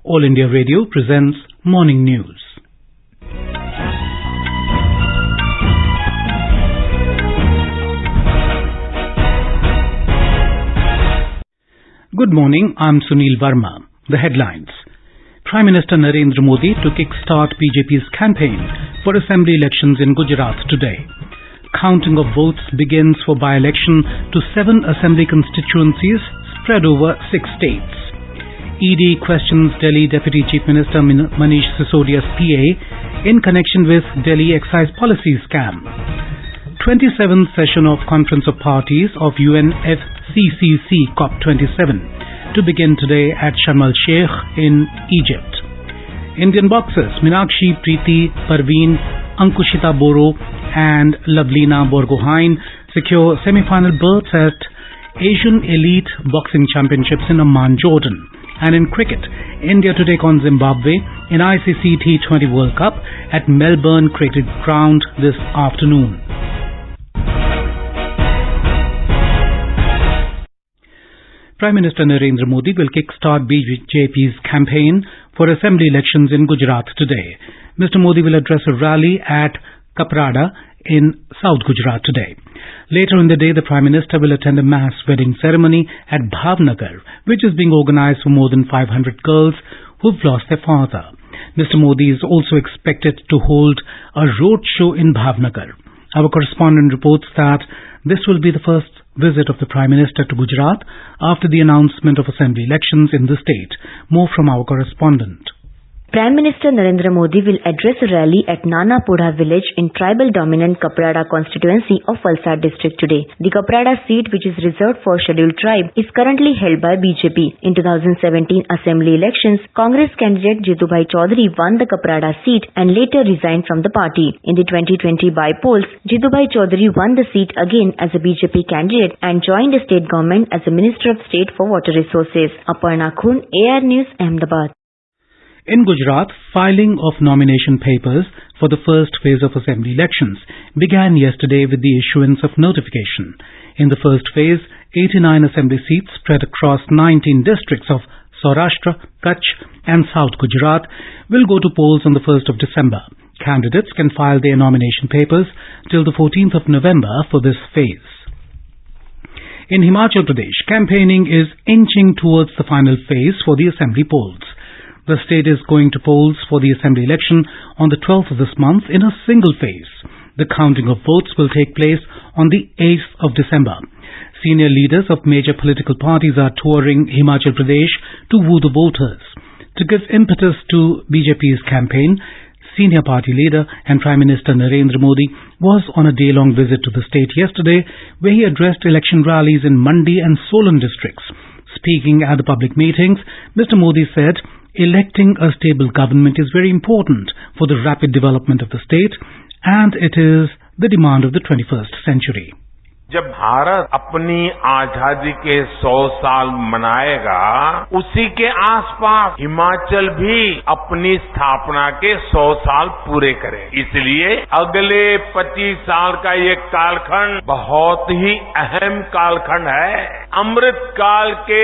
All India Radio presents Morning News. Good morning, I'm Sunil Verma. The headlines. Prime Minister Narendra Modi to kickstart BJP's campaign for assembly elections in Gujarat today. Counting of votes begins for by-election to 7 assembly constituencies spread over 6 states. ED questions Delhi Deputy Chief Minister Manish Sisodia's PA in connection with Delhi excise policy scam. 27th session of Conference of Parties of UNFCCC COP27 to begin today at Sharm el-Sheikh in Egypt. Indian boxers Meenakshi Preeti Parveen, Ankushita Boro and Lavlina Borgohain secure semi-final berths at Asian Elite Boxing Championships in Amman, Jordan. And in cricket, India to take on Zimbabwe in ICC T20 World Cup at Melbourne Cricket Ground this afternoon. Prime Minister Narendra Modi will kickstart BJP's campaign for assembly elections in Gujarat today. Mr. Modi will address a rally at Kaprada in South Gujarat today. Later in the day, the Prime Minister will attend a mass wedding ceremony at Bhavnagar, which is being organized for more than 500 girls who've lost their father. Mr. Modi is also expected to hold a road show in Bhavnagar. Our correspondent reports that this will be the first visit of the Prime Minister to Gujarat after the announcement of assembly elections in the state. More from our correspondent. Prime Minister Narendra Modi will address a rally at Nanapura village in tribal-dominant Kaprada constituency of Valsad district today. The Kaprada seat, which is reserved for scheduled tribe, is currently held by BJP. In 2017 assembly elections, Congress candidate Jitubhai Chaudhary won the Kaprada seat and later resigned from the party. In the 2020 by-polls, Jitubhai Chaudhary won the seat again as a BJP candidate and joined the state government as a Minister of State for Water Resources. Aparna Khun, AR News, Ahmedabad. In Gujarat, filing of nomination papers for the first phase of assembly elections began yesterday with the issuance of notification. In the first phase, 89 assembly seats spread across 19 districts of Saurashtra, Kutch and South Gujarat will go to polls on the 1st of December. Candidates can file their nomination papers till the 14th of November for this phase. In Himachal Pradesh, campaigning is inching towards the final phase for the assembly polls. The state is going to polls for the assembly election on the 12th of this month in a single phase. The counting of votes will take place on the 8th of December. Senior leaders of major political parties are touring Himachal Pradesh to woo the voters. To give impetus to BJP's campaign, senior party leader and Prime Minister Narendra Modi was on a day-long visit to the state yesterday, where he addressed election rallies in Mandi and Solan districts. Speaking at the public meetings, Mr. Modi said, electing a stable government is very important for the rapid development of the state, and it is the demand of the 21st century. जब भारत अपनी आजादी के 100 साल मनाएगा, उसी के आसपास हिमाचल भी अपनी स्थापना के 100 साल पूरे करे। इसलिए अगले 25 साल का ये कालखंड बहुत ही अहम कालखंड है। अमृत काल के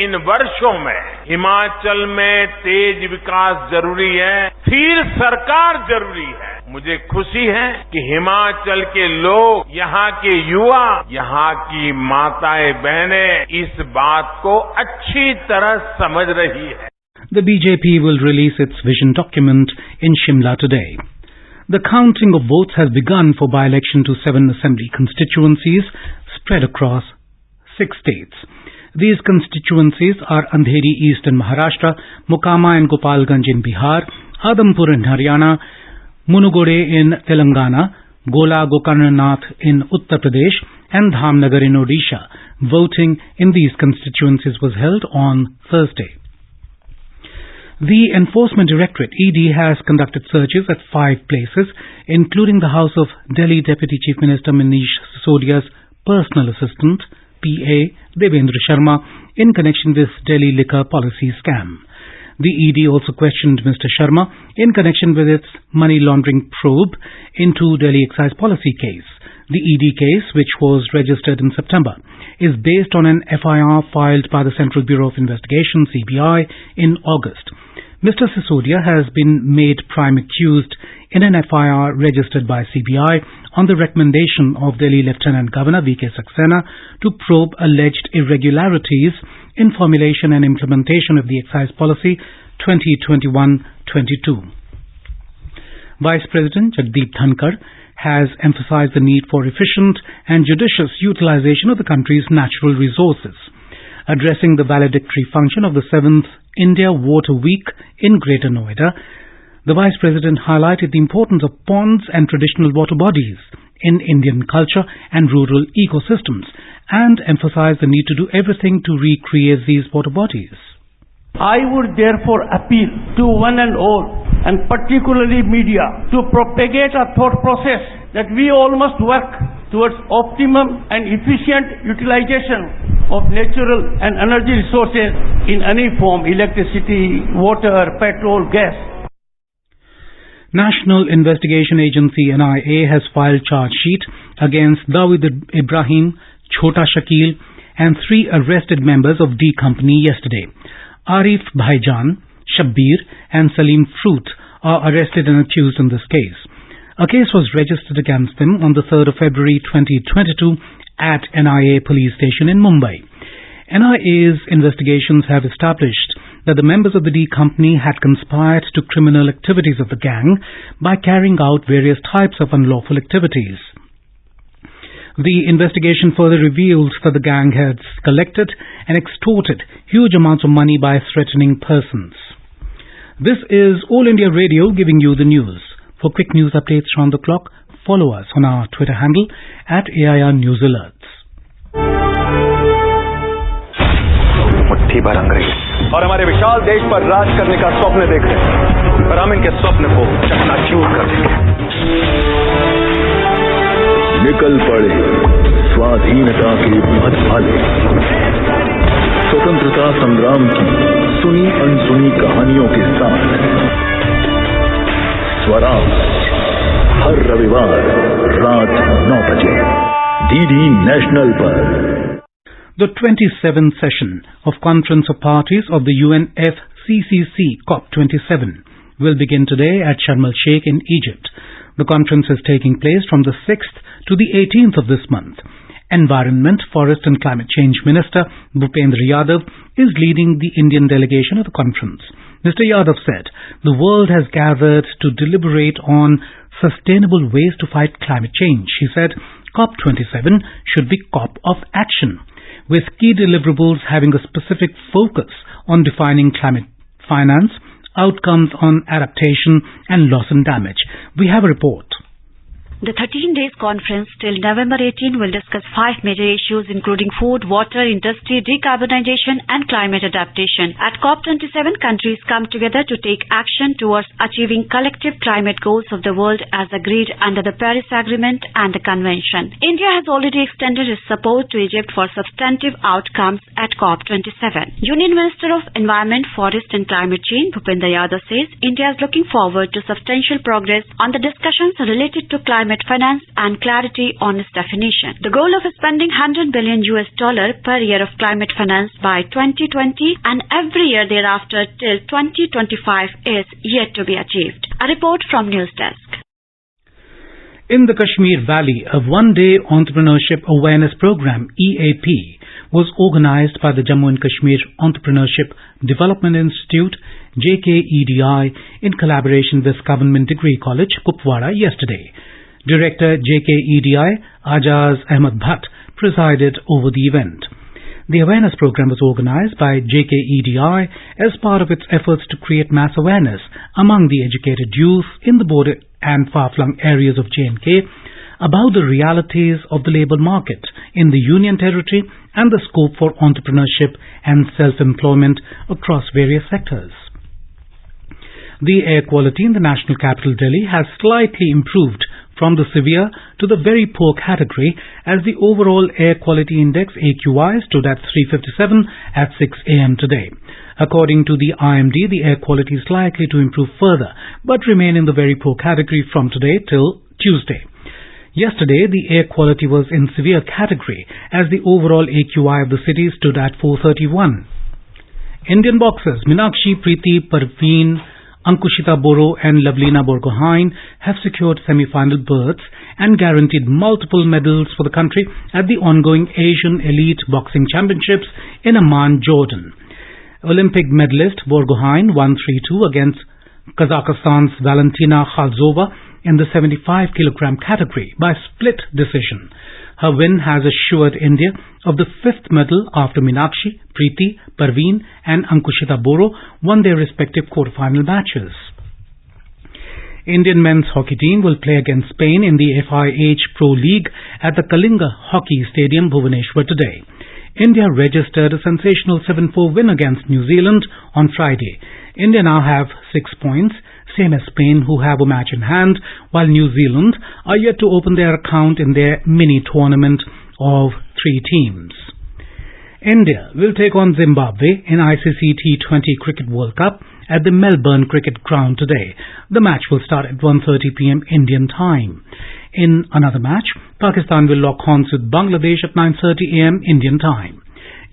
इन वर्षों में हिमाचल में तेज विकास जरूरी है, स्थिर सरकार जरूरी है। मुझे खुशी है कि हिमाचल के लोग, यहाँ के युवा, यहाँ की माताएं बहनें इस बात को अच्छी तरह समझ रही है. The BJP will release its vision document in Shimla today. The counting of votes has begun for by-election to 7 assembly constituencies spread across 6 states. These constituencies are Andheri East in Maharashtra, Mokama and Gopalganj in Bihar, Adampur in Haryana, Munugode in Telangana, Gola Gokarnanath in Uttar Pradesh and Dhamnagar in Odisha. Voting in these constituencies was held on Thursday. The Enforcement Directorate ED has conducted searches at 5 places, including the house of Delhi Deputy Chief Minister Manish Sisodia's personal assistant, PA Devendra Sharma, in connection with Delhi liquor policy scam. The ED also questioned Mr. Sharma in connection with its money laundering probe into Delhi excise policy case. The ED case, which was registered in September, is based on an FIR filed by the Central Bureau of Investigation, CBI, in August. Mr. Sisodia has been made prime accused in an FIR registered by CBI on the recommendation of Delhi Lieutenant Governor V.K. Saxena to probe alleged irregularities in formulation and implementation of the Excise Policy 2021-22. Vice President Jagdeep Dhankar has emphasized the need for efficient and judicious utilization of the country's natural resources. Addressing the valedictory function of the 7th India Water Week in Greater Noida, the Vice President highlighted the importance of ponds and traditional water bodies in Indian culture and rural ecosystems and emphasized the need to do everything to recreate these water bodies. I would therefore appeal to one and all, and particularly media, to propagate a thought process that we all must work towards optimum and efficient utilization of natural and energy resources in any form: electricity, water, petrol, gas. National Investigation Agency NIA has filed charge sheet against Dawud Ibrahim, Chota Shakil and 3 arrested members of D Company yesterday. Arif Bhaijan, Shabbir and Salim Fruit are arrested and accused in this case. A case was registered against them on the 3rd of February 2022 at NIA police station in Mumbai. NIA's investigations have established that the members of the D Company had conspired to criminal activities of the gang by carrying out various types of unlawful activities. The investigation further revealed that the gang had collected and extorted huge amounts of money by threatening persons. This is All India Radio giving you the news. For quick news updates round the clock, follow us on our Twitter handle at AIR News Alerts. मुट्ठी भर अंग्रेज और हमारे विशाल देश पर राज करने का स्वप्न देख रहे हैं, पर हम इनके स्वप्न को चकनाचूर कर देंगे। निकल पड़े स्वाधीनता के पथभाले, स्वतंत्रता संग्राम की सुनी अनसुनी कहानियों के साथ स्वराज हर रविवार रात 9 बजे डीडी नेशनल पर। The 27th session of Conference of Parties of the UNFCCC COP27 will begin today at Sharm el-Sheikh in Egypt. The conference is taking place from the 6th to the 18th of this month. Environment, Forest and Climate Change Minister Bhupendra Yadav is leading the Indian delegation of the conference. Mr. Yadav said the world has gathered to deliberate on sustainable ways to fight climate change. He said COP27 should be COP of action, with key deliverables having a specific focus on defining climate finance, outcomes on adaptation and loss and damage. We have a report. The 13-day conference till November 18 will discuss 5 major issues including food, water, industry, decarbonization and climate adaptation. At COP27, countries come together to take action towards achieving collective climate goals of the world as agreed under the Paris Agreement and the Convention. India has already extended its support to Egypt for substantive outcomes at COP27. Union Minister of Environment, Forest and Climate Change Bhupendra Yadav says India is looking forward to substantial progress on the discussions related to climate finance and clarity on its definition. The goal of spending $100 billion per year of climate finance by 2020 and every year thereafter till 2025 is yet to be achieved. A report from News Desk. In the Kashmir Valley, a one-day entrepreneurship awareness program, EAP, was organized by the Jammu and Kashmir Entrepreneurship Development Institute, JKEDI, in collaboration with Government Degree College, Kupwara, yesterday. Director JKEDI Ajaz Ahmed Bhatt presided over the event. The awareness program was organized by JKEDI as part of its efforts to create mass awareness among the educated youth in the border and far-flung areas of J&K about the realities of the labour market in the Union Territory and the scope for entrepreneurship and self-employment across various sectors. The air quality in the national capital Delhi has slightly improved from the severe to the very poor category as the overall air quality index AQI stood at 357 at 6 a.m. today. According to the IMD, the air quality is likely to improve further but remain in the very poor category from today till Tuesday. Yesterday, the air quality was in severe category as the overall AQI of the city stood at 431. Indian boxers Meenakshi, Preeti, Parveen, Ankushita Boro and Lavlina Borgohain have secured semi-final berths and guaranteed multiple medals for the country at the ongoing Asian Elite Boxing Championships in Amman, Jordan. Olympic medalist Borgohain won 3-2 against Kazakhstan's Valentina Khalzova in the 75 kilogram category by split decision. Her win has assured India of the 5th medal after Meenakshi, Preeti, Parveen and Ankushita Boro won their respective quarter-final matches. Indian men's hockey team will play against Spain in the FIH Pro League at the Kalinga Hockey Stadium, Bhubaneswar today. India registered a sensational 7-4 win against New Zealand on Friday. India now have 6 points, same as Spain, who have a match in hand, while New Zealand are yet to open their account in their mini-tournament of 3 teams. India will take on Zimbabwe in ICC T20 Cricket World Cup at the Melbourne Cricket Ground today. The match will start at 1:30 p.m. Indian time. In another match, Pakistan will lock horns with Bangladesh at 9:30 a.m. Indian time.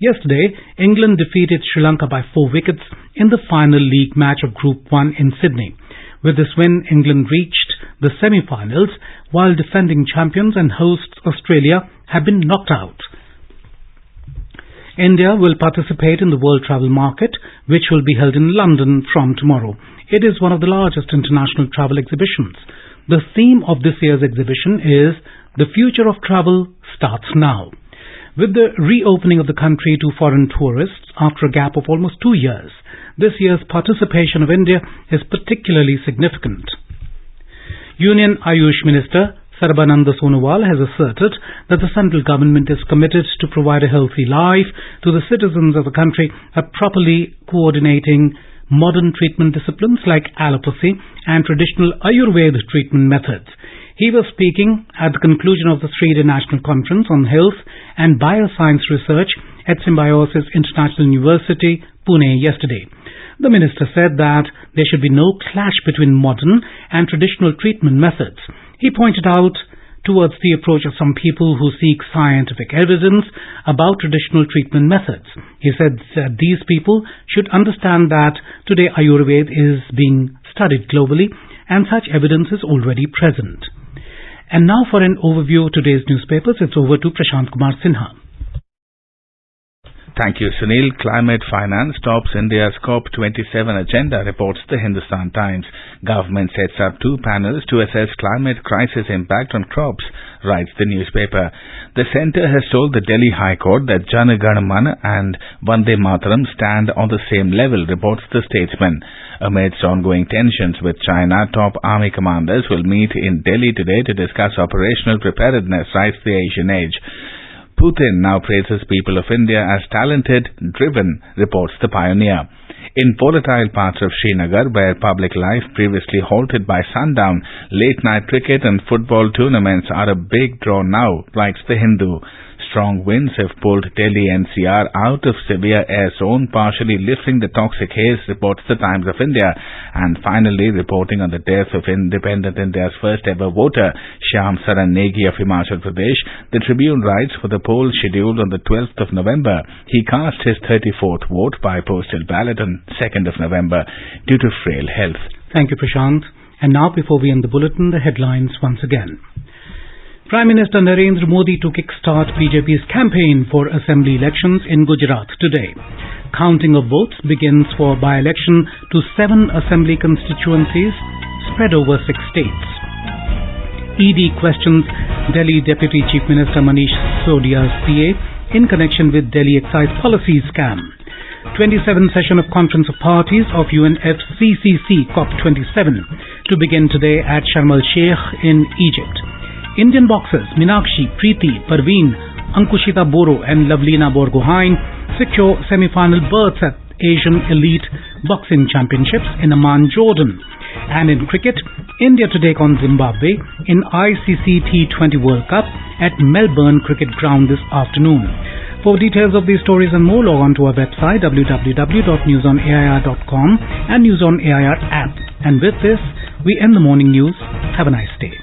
Yesterday, England defeated Sri Lanka by 4 wickets in the final league match of Group 1 in Sydney. With this win, England reached the semi-finals, while defending champions and hosts Australia have been knocked out. India will participate in the World Travel Market, which will be held in London from tomorrow. It is one of the largest international travel exhibitions. The theme of this year's exhibition is "The Future of Travel Starts Now." With the reopening of the country to foreign tourists after a gap of almost 2 years, this year's participation of India is particularly significant. Union Ayush Minister Sarbananda Sonowal has asserted that the central government is committed to provide a healthy life to the citizens of the country by properly coordinating modern treatment disciplines like allopathy and traditional Ayurveda treatment methods. He was speaking at the conclusion of the 3-day National Conference on Health and Bioscience Research at Symbiosis International University, Pune yesterday. The minister said that there should be no clash between modern and traditional treatment methods. He pointed out towards the approach of some people who seek scientific evidence about traditional treatment methods. He said that these people should understand that today Ayurveda is being studied globally and such evidence is already present. And now for an overview of today's newspapers, it's over to Prashant Kumar Sinha. Thank you, Sunil. Climate finance tops India's COP27 agenda, reports the Hindustan Times. Government sets up 2 panels to assess climate crisis impact on crops, writes the newspaper. The centre has told the Delhi High Court that Jana Gana Mana and Vande Mataram stand on the same level, reports the Statesman. Amidst ongoing tensions with China, top army commanders will meet in Delhi today to discuss operational preparedness, writes the Asian Age. Putin now praises people of India as talented, driven, reports the Pioneer. In volatile parts of Srinagar, where public life previously halted by sundown, late-night cricket and football tournaments are a big draw now, writes the Hindu. Strong winds have pulled Delhi NCR out of severe air zone, partially lifting the toxic haze, reports the Times of India. And finally, reporting on the death of independent India's first ever voter, Shyam Saran Negi of Himachal Pradesh, the Tribune writes, for the poll scheduled on the 12th of November, he cast his 34th vote by postal ballot on 2nd of November due to frail health. Thank you, Prashant. And now, before we end the bulletin, the headlines once again. Prime Minister Narendra Modi to kickstart BJP's campaign for assembly elections in Gujarat today. Counting of votes begins for by-election to 7 assembly constituencies spread over 6 states. ED questions Delhi Deputy Chief Minister Manish Sodia's PA in connection with Delhi excise policy scam. 27th session of Conference of Parties of UNFCCC COP27 to begin today at Sharm el-Sheikh in Egypt. Indian boxers Meenakshi, Preeti, Parveen, Ankushita Boro and Lavlina Borgohain secure semi-final berths at Asian Elite Boxing Championships in Amman, Jordan. And in cricket, India to take on Zimbabwe in ICC T20 World Cup at Melbourne Cricket Ground this afternoon. For details of these stories and more, log on to our website www.newsonair.com and News on AIR app. And with this, we end the morning news. Have a nice day.